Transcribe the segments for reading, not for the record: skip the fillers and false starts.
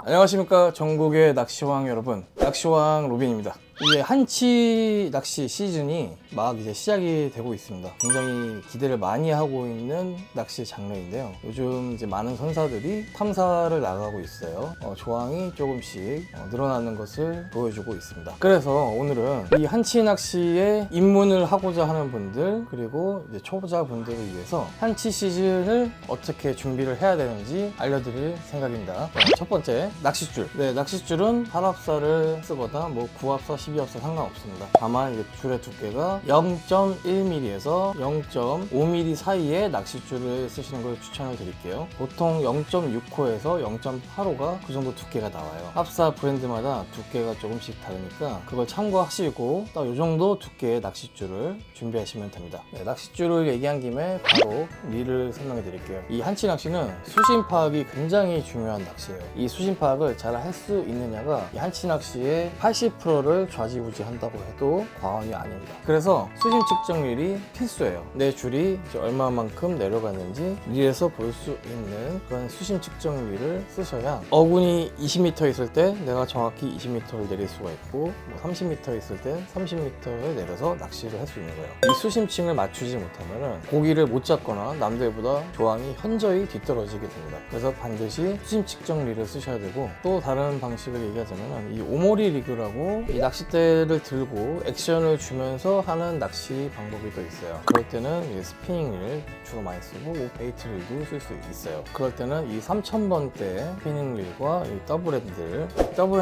안녕하십니까, 전국의 낚시왕 여러분, 낚시왕 로빈입니다. 이제 한치 낚시 시즌이 막 이제 시작이 되고 있습니다. 굉장히 기대를 많이 하고 있는 낚시 장르인데요. 요즘 이제 많은 선사들이 탐사를 나가고 있어요. 조항이 조금씩 늘어나는 것을 보여주고 있습니다. 그래서 오늘은 이 한치 낚시에 입문을 하고자 하는 분들, 그리고 이제 초보자분들을 위해서 한치 시즌을 어떻게 준비를 해야 되는지 알려드릴 생각입니다. 첫 번째, 낚싯줄. 낚싯줄은 한합사를 쓰거나 뭐 9합사, 12합사 상관없습니다. 다만 이제 줄의 두께가 0.1mm에서 0.5mm 사이의 낚싯줄을 쓰시는 걸 추천을 드릴게요. 보통 0.6호에서 0.8호가 그 정도 두께가 나와요. 합사 브랜드마다 두께가 조금씩 다르니까 그걸 참고하시고 딱 이 정도 두께의 낚싯줄을 준비하시면 됩니다. 낚싯줄을 얘기한 김에 바로 릴을 설명해 드릴게요. 이 한치 낚시는 수심 파악이 굉장히 중요한 낚시예요. 이 수심 파악을 잘 할 수 있느냐가 이 한치 낚시의 80%를 좌지우지한다고 해도 과언이 아닙니다. 그래서 수심 측정 릴이 필수예요. 내 줄이 이제 얼마만큼 내려갔는지 릴에서 볼 수 있는 그런 수심 측정 릴을 쓰셔야 어군이 20m 있을 때 내가 정확히 20m를 내릴 수가 있고, 뭐 30m 있을 때 30m를 내려서 낚시를 할 수 있는 거예요. 이 수심층을 맞추지 못하면 고기를 못 잡거나 남들보다 조항이 현저히 뒤떨어지게 됩니다. 그래서 반드시 수심 측정 릴을 쓰셔야 되고, 또 다른 방식을 얘기하자면 이 오모리 리그라고 이 낚싯대를 들고 액션을 주면서 하는 낚시 방법이 또 있어요. 그럴 때는 스피닝 릴 주로 많이 쓰고 베이트 릴도 쓸 수 있어요. 그럴 때는 이 3000번대 스피닝 릴과 이 더블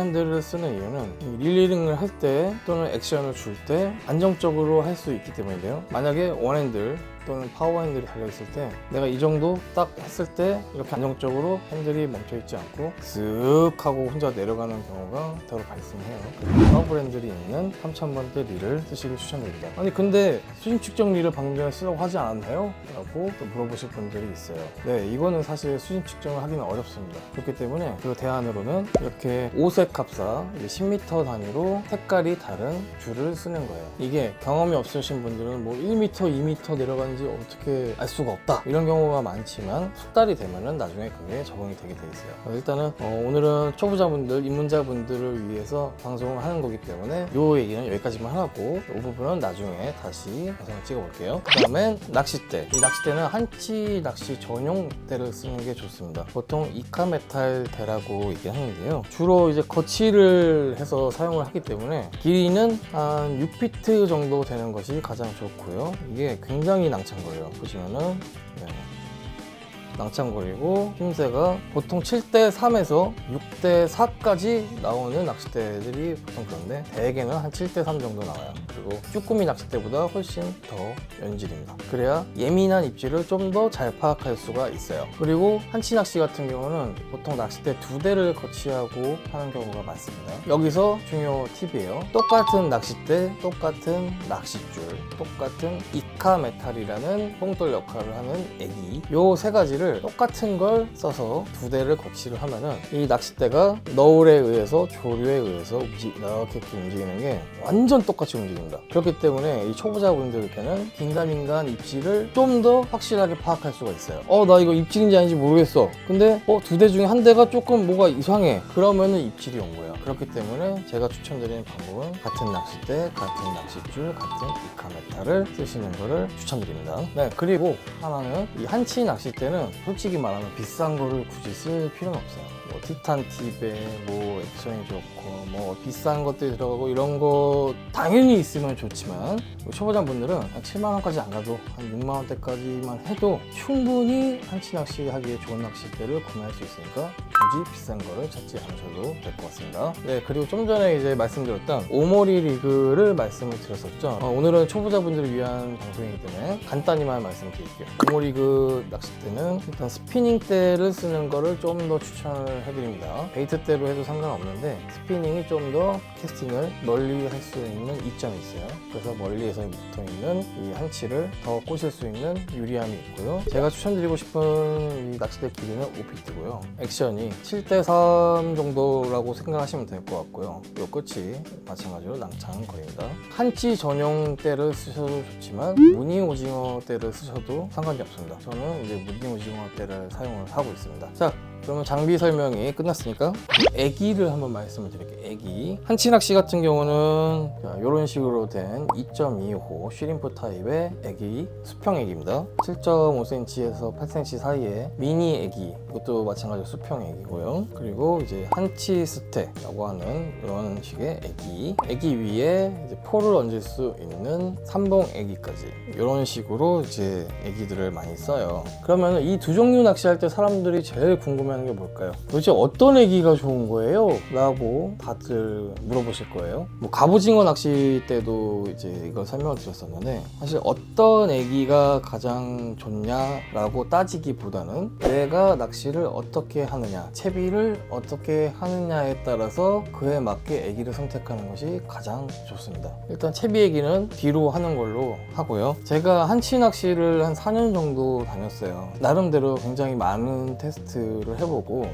핸들을 쓰는 이유는 이 릴링을 할 때 또는 액션을 줄 때 안정적으로 할 수 있기 때문인데요. 만약에 원핸들 또는 파워 핸들이 달려있을 때 내가 이 정도 딱 했을 때 이렇게 안정적으로 핸들이 멈춰있지 않고 쓱 하고 혼자 내려가는 경우가 더러 발생해요. 그래서 더블 핸들이 있는 3000번대 릴을 쓰시길 추천드립니다. 아니 근데 수심 측정 릴을 방금 전에 쓰라고 하지 않았나요? 라고 또 물어보실 분들이 있어요. 이거는 사실 수심 측정을 하기는 어렵습니다. 그렇기 때문에 그 대안으로는 이렇게 5색 합사 10m 단위로 색깔이 다른 줄을 쓰는 거예요. 이게 경험이 없으신 분들은 뭐 1m, 2m 내려가는 어떻게 알 수가 없다 이런 경우가 많지만 숙달이 되면은 나중에 그게 적응이 되게 돼 있어요. 일단은 오늘은 초보자분들, 입문자분들을 위해서 방송을 하는 거기 때문에 이 얘기는 여기까지만 하고 이 부분은 나중에 다시 영상을 찍어 볼게요. 그 다음엔 낚싯대. 이 낚싯대는 한치 낚시 전용 대를 쓰는 게 좋습니다. 보통 이카메탈 대라고 얘기하는데요. 주로 이제 거치를 해서 사용을 하기 때문에 길이는 한 6피트 정도 되는 것이 가장 좋고요. 이게 굉장히 낭창거려요. 보시면은 낭창거리고 힘새가 보통 7대3에서 6대4까지 나오는 낚싯대들이 보통 그런데 대개는 한 7대3 정도 나와요. 그리고 쭈꾸미 낚싯대보다 훨씬 더 연질입니다. 그래야 예민한 입질을 좀 더 잘 파악할 수가 있어요. 그리고 한치 낚시 같은 경우는 보통 낚싯대 2대를 거치하고 하는 경우가 많습니다. 여기서 중요 팁이에요. 똑같은 낚싯대, 똑같은 낚싯줄, 똑같은 이카메탈이라는 뽕돌 역할을 하는 애기, 요 세 가지를 똑같은 걸 써서 2대를 거치를 하면은 이 낚싯대가 너울에 의해서 조류에 의해서 이렇게 움직이는 게 완전 똑같이 움직입니다. 그렇기 때문에 이 초보자분들께는 긴가민가한 입질을 좀 더 확실하게 파악할 수가 있어요. 나 이거 입질인지 아닌지 모르겠어. 근데 2대 중에 한 대가 조금 뭐가 이상해. 그러면은 입질이 온 거예요. 그렇기 때문에 제가 추천드리는 방법은 같은 낚싯대, 같은 낚싯줄, 같은 이카메탈을 쓰시는 거를 추천드립니다. 그리고 하나는 이 한치 낚싯대는 솔직히 말하면 비싼 거를 굳이 쓸 필요는 없어요. 뭐 티탄 팁에 뭐 액션이 좋고 뭐 비싼 것들이 들어가고 이런 거 당연히 있으면 좋지만 초보자분들은 한 7만원까지 안 가도 한 6만원대까지만 해도 충분히 한치 낚시 하기에 좋은 낚싯대를 구매할 수 있으니까 굳이 비싼 거를 찾지 않으셔도 될 것 같습니다. 그리고 좀 전에 이제 말씀드렸던 오모리 리그를 말씀을 드렸었죠. 오늘은 초보자분들을 위한 방송이기 때문에 간단히만 말씀드릴게요. 오모리 리그 낚싯대는 일단 스피닝 대를 쓰는 거를 좀 더 추천을 해드립니다. 베이트대로 해도 상관없는데 스피닝이 좀 더 캐스팅을 멀리 할 수 있는 이점이 있어요. 그래서 멀리에서 붙어 있는 이 한치를 더 꼬실 수 있는 유리함이 있고요. 제가 추천드리고 싶은 이 낚싯대 길이는 5피트고요. 액션이 7:3 정도라고 생각하시면 될 것 같고요. 이 끝이 마찬가지로 낭창거리입니다. 한치 전용 대를 쓰셔도 좋지만 무늬 오징어 대를 쓰셔도 상관이 없습니다. 저는 이제 무늬 오징어 대를 사용을 하고 있습니다. 자, 그러면 장비 설명이 끝났으니까 애기를 한번 말씀을 드릴게요. 애기 한치 낚시 같은 경우는 이런 식으로 된 2.25 쉬림프 타입의 애기, 수평 애기입니다. 7.5cm에서 8cm 사이에 미니 애기, 이것도 마찬가지로 수평 애기고요. 그리고 이제 한치 스테라고 하는 이런 식의 애기 위에 이제 포를 얹을 수 있는 삼봉 애기까지 이런 식으로 이제 애기들을 많이 써요. 그러면 이 두 종류 낚시할 때 사람들이 제일 궁금해하는 게 뭘까요? 도대체 어떤 애기가 좋은 거예요? 라고 다들 물어보실 거예요. 뭐 갑오징어 낚시 때도 이제 이걸 설명을 드렸었는데, 사실 어떤 애기가 가장 좋냐라고 따지기보다는 내가 낚시를 어떻게 하느냐, 채비를 어떻게 하느냐에 따라서 그에 맞게 애기를 선택하는 것이 가장 좋습니다. 일단 채비 애기는 뒤로 하는 걸로 하고요. 제가 한치 낚시를 한 4년 정도 다녔어요. 나름대로 굉장히 많은 테스트를 해보고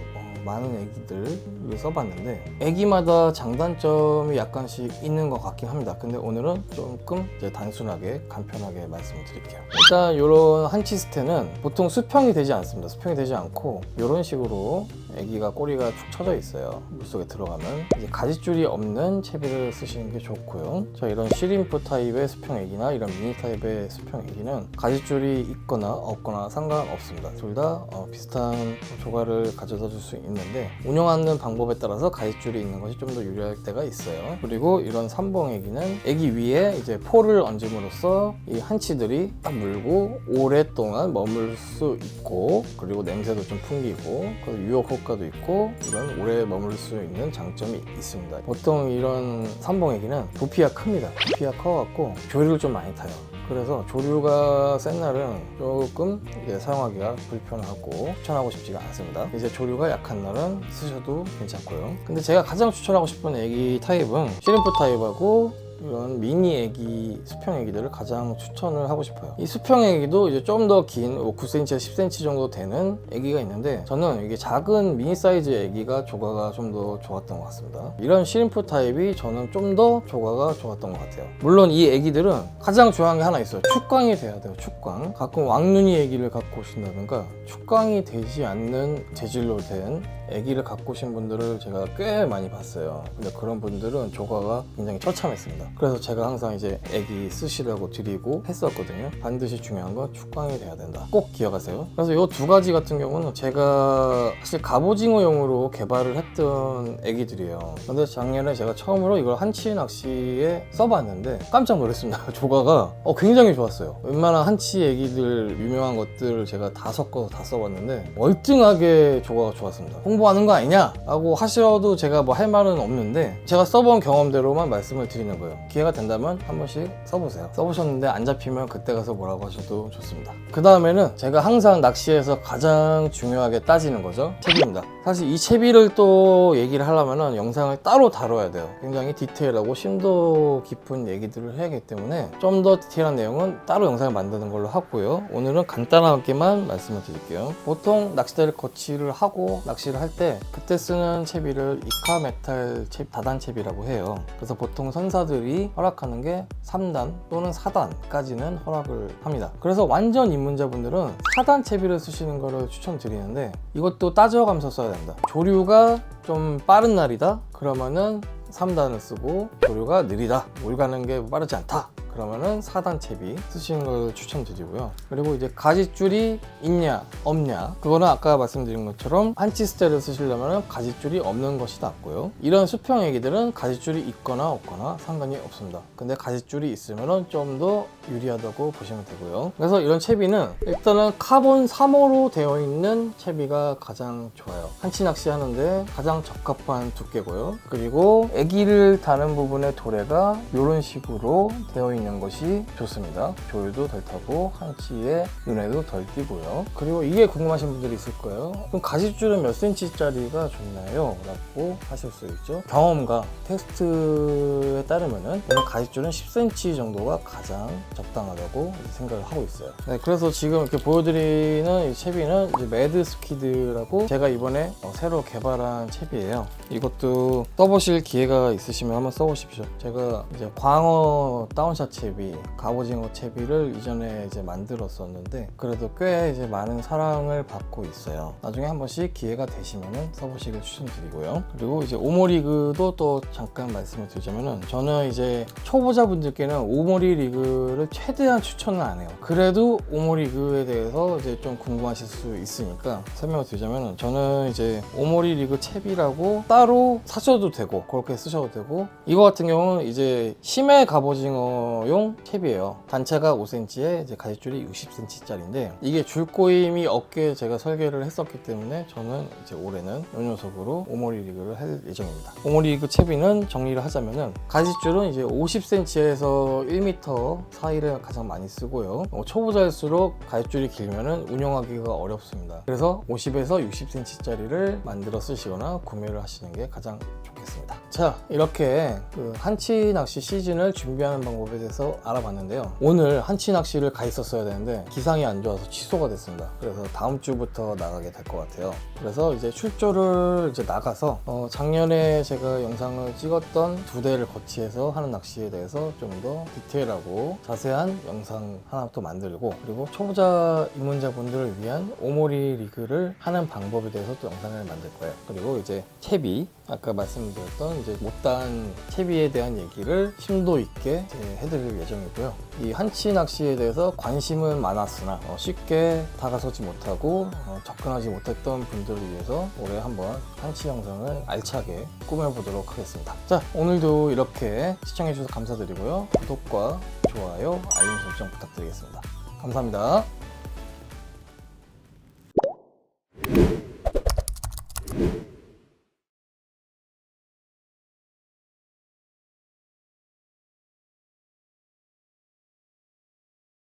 많은 애기들을 써봤는데 애기마다 장단점이 약간씩 있는 것 같긴 합니다. 근데 오늘은 조금 이제 단순하게 간편하게 말씀을 드릴게요. 일단 이런 한치 스테는 보통 수평이 되지 않습니다. 수평이 되지 않고 이런 식으로 애기가 꼬리가 축 처져 있어요. 물속에 들어가면 이제 가지줄이 없는 채비를 쓰시는 게 좋고요. 자, 이런 시림프 타입의 수평 애기나 이런 미니 타입의 수평 애기는 가지줄이 있거나 없거나 상관없습니다. 둘 다 비슷한 조과를 가져다 줄 수 있는데 운영하는 방법에 따라서 가지줄이 있는 것이 좀 더 유리할 때가 있어요. 그리고 이런 삼봉 애기는 애기 위에 이제 포를 얹음으로써 이 한치들이 딱 물고 오랫동안 머물 수 있고, 그리고 냄새도 좀 풍기고 유혹 효과도 있고 이런 오래 머물 수 있는 장점이 있습니다. 보통 이런 삼봉 애기는 부피가 큽니다. 부피가 커갖고 조류를 좀 많이 타요. 그래서 조류가 센 날은 조금 이제 사용하기가 불편하고 추천하고 싶지가 않습니다. 이제 조류가 약한 날은 쓰셔도 괜찮고요. 근데 제가 가장 추천하고 싶은 애기 타입은 시림프 타입하고 이런 미니 애기, 수평 애기들을 가장 추천을 하고 싶어요. 이 수평 애기도 이제 좀 더 긴 9cm에서 10cm 정도 되는 애기가 있는데, 저는 이게 작은 미니 사이즈 애기가 조과가 좀 더 좋았던 것 같습니다. 이런 시림프 타입이 저는 좀 더 조과가 좋았던 것 같아요. 물론 이 애기들은 가장 중요한 게 하나 있어요. 축광이 돼야 돼요. 축광. 가끔 왕눈이 애기를 갖고 오신다든가 축광이 되지 않는 재질로 된 애기를 갖고 오신 분들을 제가 꽤 많이 봤어요. 근데 그런 분들은 조과가 굉장히 처참했습니다. 그래서 제가 항상 이제 애기 쓰시라고 드리고 했었거든요. 반드시 중요한 건 축광이 돼야 된다. 꼭 기억하세요. 그래서 이 두 가지 같은 경우는 제가 사실 갑오징어용으로 개발을 했던 애기들이에요. 근데 작년에 제가 처음으로 이걸 한치 낚시에 써봤는데 깜짝 놀랐습니다. 조과가 굉장히 좋았어요. 웬만한 한치 애기들 유명한 것들을 제가 다 섞어서 다 써봤는데 월등하게 조과가 좋았습니다. 홍보하는 거 아니냐? 라고 하셔도 제가 뭐 할 말은 없는데 제가 써본 경험대로만 말씀을 드리는 거예요. 기회가 된다면 한 번씩 써보세요. 써보셨는데 안 잡히면 그때 가서 뭐라고 하셔도 좋습니다. 그 다음에는 제가 항상 낚시에서 가장 중요하게 따지는 거죠. 채비입니다. 사실 이 채비를 또 얘기를 하려면 영상을 따로 다뤄야 돼요. 굉장히 디테일하고 심도 깊은 얘기들을 해야 하기 때문에 좀 더 디테일한 내용은 따로 영상을 만드는 걸로 하고요. 오늘은 간단하게만 말씀을 드릴게요. 보통 낚싯대를 거치를 하고 낚시를 할 때 그때 쓰는 채비를 이카 메탈 다단 채비라고 해요. 그래서 보통 선사들이 허락하는 게 3단 또는 4단까지는 허락을 합니다. 그래서 완전 입문자분들은 4단 채비를 쓰시는 거를 추천드리는데, 이것도 따져가면서 써야 됩니다. 조류가 좀 빠른 날이다 그러면은 3단을 쓰고, 조류가 느리다, 물 가는 게 빠르지 않다 그러면은 4단 채비 쓰시는 걸 추천드리고요. 그리고 이제 가지줄이 있냐 없냐, 그거는 아까 말씀드린 것처럼 한치 스테를 쓰시려면 가지줄이 없는 것이 낫고요. 이런 수평 애기들은 가지줄이 있거나 없거나 상관이 없습니다. 근데 가지줄이 있으면 좀 더 유리하다고 보시면 되고요. 그래서 이런 채비는 일단은 카본 3호로 되어 있는 채비가 가장 좋아요. 한치 낚시 하는데 가장 적합한 두께고요. 그리고 애기를 다는 부분의 도래가 이런 식으로 되어 있는 것이 좋습니다. 조율도 덜 타고 한치에 눈에도 덜 띄고요. 그리고 이게 궁금하신 분들이 있을 거예요. 그럼 가시줄은 몇 cm짜리가 좋나요? 라고 하실 수 있죠. 경험과 테스트에 따르면은 가시줄은 10cm 정도가 가장 적당하다고 생각을 하고 있어요. 네, 그래서 지금 이렇게 보여드리는 이 채비는 이제 매드스퀴드라고 제가 이번에 새로 개발한 채비예요. 이것도 써보실 기회가 있으시면 한번 써보십시오. 제가 이제 광어 다운샷 채비, 갑오징어 채비를 이전에 이제 만들었었는데 그래도 꽤 이제 많은 사랑을 받고 있어요. 나중에 한 번씩 기회가 되시면은 써보시길 추천드리고요. 그리고 이제 오모리그도 또 잠깐 말씀을 드리자면은 저는 이제 초보자분들께는 오모리 리그를 최대한 추천을 안 해요. 그래도 오모리그에 대해서 이제 좀 궁금하실 수 있으니까 설명을 드리자면은 저는 이제 오모리 리그 채비라고 따로 사셔도 되고 그렇게 쓰셔도 되고 이거 같은 경우는 이제 심해 갑오징어용 채비예요. 단차가 5cm에 이제 가시줄이 60cm짜리인데 이게 줄꼬임이 없게 제가 설계를 했었기 때문에 저는 이제 올해는 이 녀석으로 오모리 리그를 할 예정입니다. 오모리 리그 채비는 정리를 하자면은 가시줄은 이제 50cm에서 1m 사이를 가장 많이 쓰고요. 초보자일수록 가시줄이 길면은 운영하기가 어렵습니다. 그래서 50에서 60cm짜리를 만들어 쓰시거나 구매를 하시는 게 가장 좋겠습니다. 자, 이렇게 그 한치 낚시 시즌을 준비하는 방법에 대해서 알아봤는데요. 오늘 한치 낚시를 가 있었어야 되는데 기상이 안 좋아서 취소가 됐습니다. 그래서 다음 주부터 나가게 될 것 같아요. 그래서 이제 출조를 이제 나가서 작년에 제가 영상을 찍었던 2대를 거치해서 하는 낚시에 대해서 좀 더 디테일하고 자세한 영상 하나 또 만들고 그리고 초보자 입문자분들을 위한 오모리 리그를 하는 방법에 대해서 또 영상을 만들 거예요. 그리고 이제 채비 아까 말씀드렸던 이제 못다한 채비에 대한 얘기를 심도 있게 해드릴 예정이고요. 이 한치 낚시에 대해서 관심은 많았으나 쉽게 다가서지 못하고 접근하지 못했던 분들을 위해서 올해 한번 한치 영상을 알차게 꾸며보도록 하겠습니다. 자, 오늘도 이렇게 시청해주셔서 감사드리고요. 구독과 좋아요, 알림 설정 부탁드리겠습니다. 감사합니다.